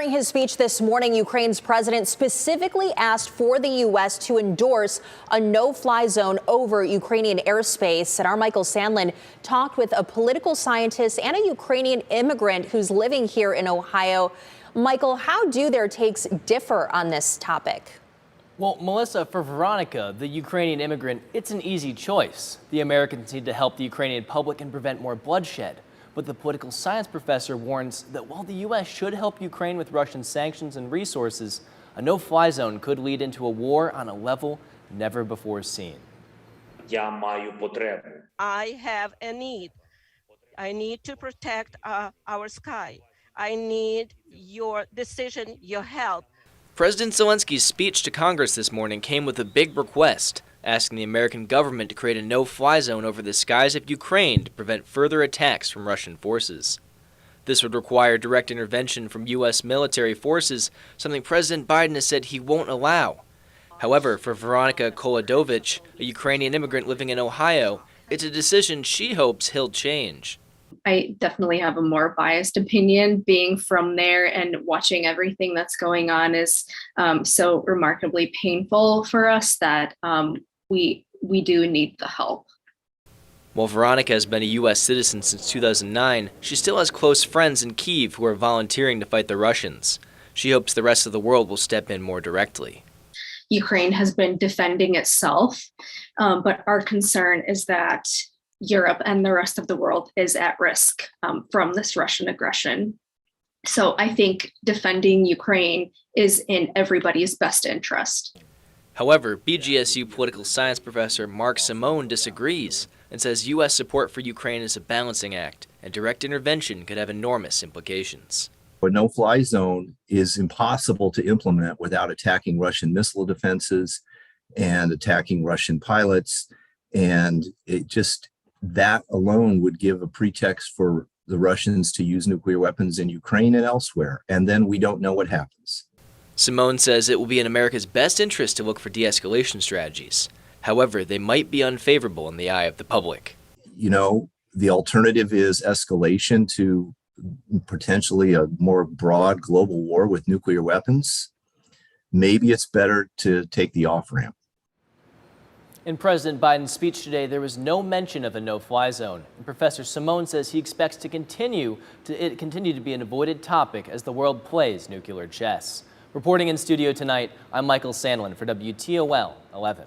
During his speech this morning, Ukraine's president specifically asked for the U.S. to endorse a no-fly zone over Ukrainian airspace. And our Michael Sandlin talked with a political scientist and a Ukrainian immigrant who's living here in Ohio. Michael, how do their takes differ on this topic? Well, Melissa, for Veronica, the Ukrainian immigrant, it's an easy choice. The Americans need to help the Ukrainian public and prevent more bloodshed. But the political science professor warns that while the U.S. should help Ukraine with Russian sanctions and resources, a no-fly zone could lead into a war on a level never before seen. I have a need. I need to protect our sky. I need your decision, your help. President Zelensky's speech to Congress this morning came with a big request, asking the American government to create a no-fly zone over the skies of Ukraine to prevent further attacks from Russian forces. This would require direct intervention from U.S. military forces, something President Biden has said he won't allow. However, for Veronica Kolodovich, a Ukrainian immigrant living in Ohio, it's a decision she hopes he'll change. I definitely have a more biased opinion. Being from there and watching everything that's going on is so remarkably painful for us that we do need the help. While Veronica has been a U.S. citizen since 2009, she still has close friends in Kyiv who are volunteering to fight the Russians. She hopes the rest of the world will step in more directly. Ukraine has been defending itself, but our concern is that Europe and the rest of the world is at risk from this Russian aggression. So I think defending Ukraine is in everybody's best interest. However, BGSU political science professor Mark Simone disagrees and says U.S. support for Ukraine is a balancing act, and direct intervention could have enormous implications. A no-fly zone is impossible to implement without attacking Russian missile defenses and attacking Russian pilots, and that alone would give a pretext for the Russians to use nuclear weapons in Ukraine and elsewhere, and then we don't know what happens. Simone says it will be in America's best interest to look for de-escalation strategies. However, they might be unfavorable in the eye of the public. You know, the alternative is escalation to potentially a more broad global war with nuclear weapons. Maybe it's better to take the off-ramp. In President Biden's speech today, there was no mention of a no-fly zone. And Professor Simone says he expects to continue to be an avoided topic as the world plays nuclear chess. Reporting in studio tonight, I'm Michael Sandlin for WTOL 11.